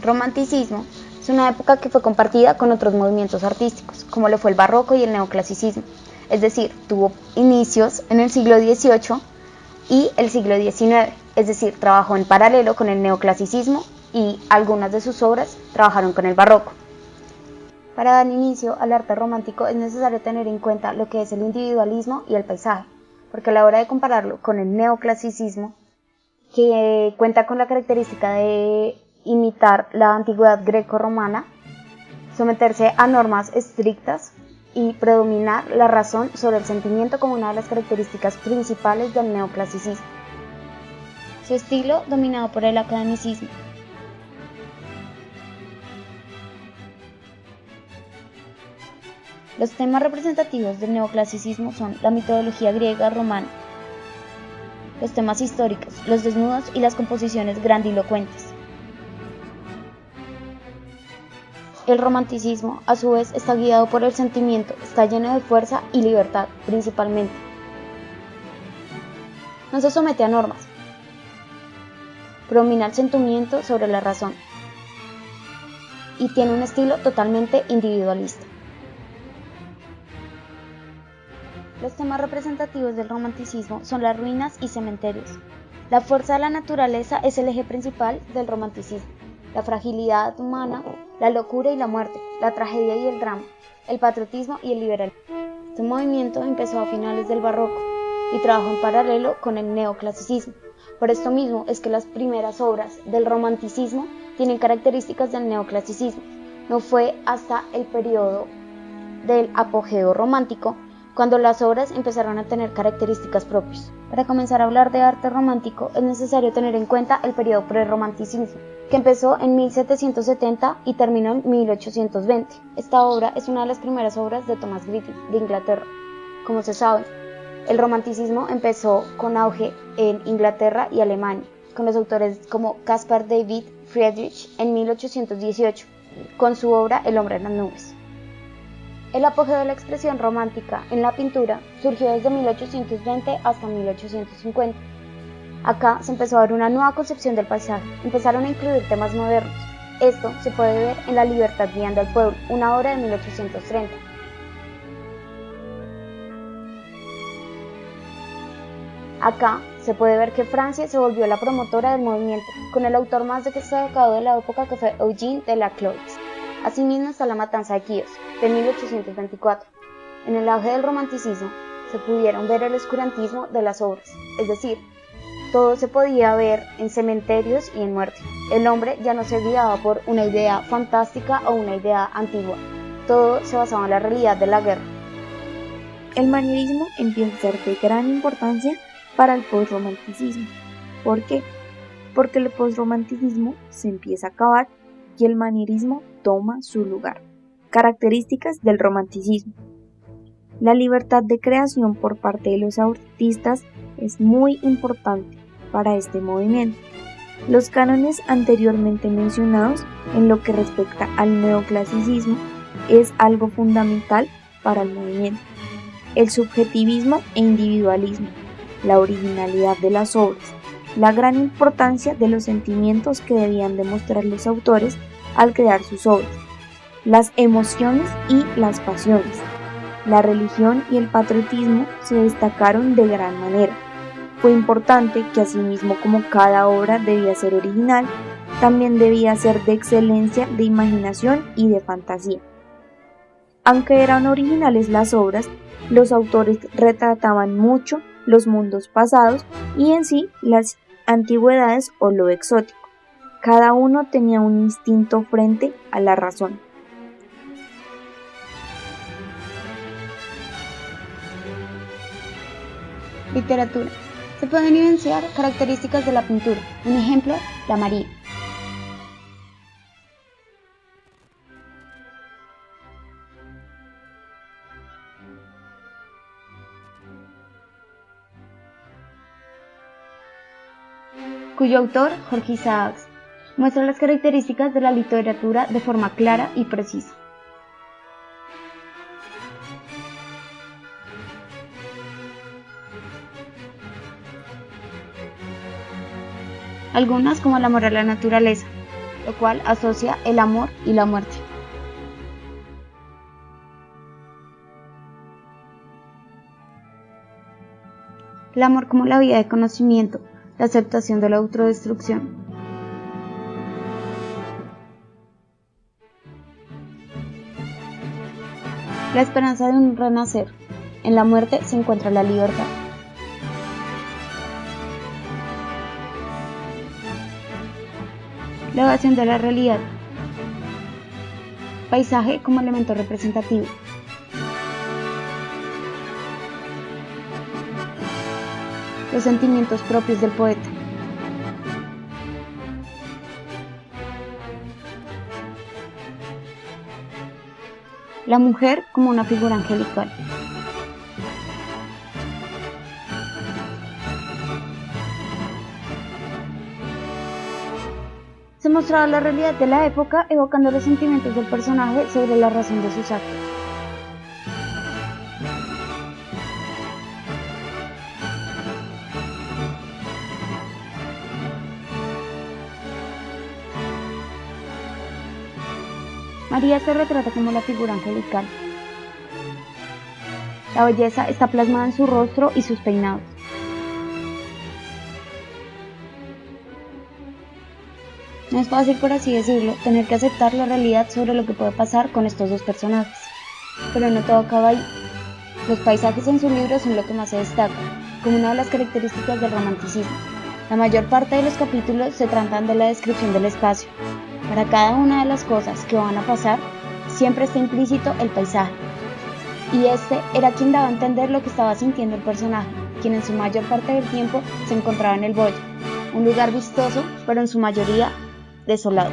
Romanticismo es una época que fue compartida con otros movimientos artísticos, como lo fue el barroco y el neoclasicismo, es decir, tuvo inicios en el siglo XVIII y el siglo XIX, es decir, trabajó en paralelo con el neoclasicismo y algunas de sus obras trabajaron con el barroco. Para dar inicio al arte romántico es necesario tener en cuenta lo que es el individualismo y el paisaje, porque a la hora de compararlo con el neoclasicismo, que cuenta con la característica de imitar la antigüedad greco-romana, someterse a normas estrictas y predominar la razón sobre el sentimiento como una de las características principales del neoclasicismo. Su estilo dominado por el academicismo. Los temas representativos del neoclasicismo son la mitología griega romana, los temas históricos, los desnudos y las composiciones grandilocuentes. El romanticismo, a su vez, está guiado por el sentimiento, está lleno de fuerza y libertad, principalmente. No se somete a normas, predomina el sentimiento sobre la razón y tiene un estilo totalmente individualista. Los temas representativos del romanticismo son las ruinas y cementerios. La fuerza de la naturaleza es el eje principal del romanticismo. La fragilidad humana, la locura y la muerte, la tragedia y el drama, el patriotismo y el liberalismo. Este movimiento empezó a finales del barroco y trabajó en paralelo con el neoclasicismo. Por esto mismo es que las primeras obras del romanticismo tienen características del neoclasicismo. No fue hasta el periodo del apogeo romántico cuando las obras empezaron a tener características propias. Para comenzar a hablar de arte romántico es necesario tener en cuenta el periodo prerromanticismo, que empezó en 1770 y terminó en 1820. Esta obra es una de las primeras obras de Thomas Griffith, de Inglaterra. Como se sabe, el romanticismo empezó con auge en Inglaterra y Alemania, con los autores como Caspar David Friedrich en 1818, con su obra El hombre en las nubes. El apogeo de la expresión romántica en la pintura surgió desde 1820 hasta 1850. Acá se empezó a ver una nueva concepción del paisaje, empezaron a incluir temas modernos. Esto se puede ver en La libertad guiando al pueblo, una obra de 1830. Acá se puede ver que Francia se volvió la promotora del movimiento, con el autor más destacado de la época que fue Eugène Delacroix. Asimismo está La matanza de Quíos, de 1824. En el auge del romanticismo se pudieron ver el oscurantismo de las obras, es decir, todo se podía ver en cementerios y en muerte. El hombre ya no se guiaba por una idea fantástica o una idea antigua, todo se basaba en la realidad de la guerra. El manierismo empieza a ser de gran importancia para el postromanticismo. ¿Por qué? Porque el postromanticismo se empieza a acabar y el manierismo toma su lugar. Características del romanticismo. La libertad de creación por parte de los artistas es muy importante para este movimiento. Los cánones anteriormente mencionados en lo que respecta al neoclasicismo es algo fundamental para el movimiento. El subjetivismo e individualismo, la originalidad de las obras, la gran importancia de los sentimientos que debían demostrar los autores al crear sus obras, las emociones y las pasiones. La religión y el patriotismo se destacaron de gran manera. Fue importante que asimismo como cada obra debía ser original, también debía ser de excelencia de imaginación y de fantasía. Aunque eran originales las obras, los autores retrataban mucho los mundos pasados y en sí las antigüedades o lo exótico. Cada uno tenía un instinto frente a la razón. Literatura. Se pueden evidenciar características de la pintura. Un ejemplo, la María. Cuyo autor, Jorge Isaacs, muestra las características de la literatura de forma clara y precisa. Algunas como el amor a la naturaleza, lo cual asocia el amor y la muerte. El amor como la vía de conocimiento, la aceptación de la autodestrucción. La esperanza de un renacer. En la muerte se encuentra la libertad. La evasión de la realidad. Paisaje como elemento representativo. Los sentimientos propios del poeta. La mujer como una figura angelical. Se mostraba la realidad de la época, evocando los sentimientos del personaje sobre la razón de sus actos. María se retrata como la figura angelical. La belleza está plasmada en su rostro y sus peinados. No es fácil, por así decirlo, tener que aceptar la realidad sobre lo que puede pasar con estos dos personajes. Pero no todo acaba ahí. Los paisajes en su libro son lo que más se destaca, como una de las características del romanticismo. La mayor parte de los capítulos se tratan de la descripción del espacio. Para cada una de las cosas que van a pasar, siempre está implícito el paisaje. Y este era quien daba a entender lo que estaba sintiendo el personaje, quien en su mayor parte del tiempo se encontraba en el Boya, un lugar vistoso, pero en su mayoría desolado.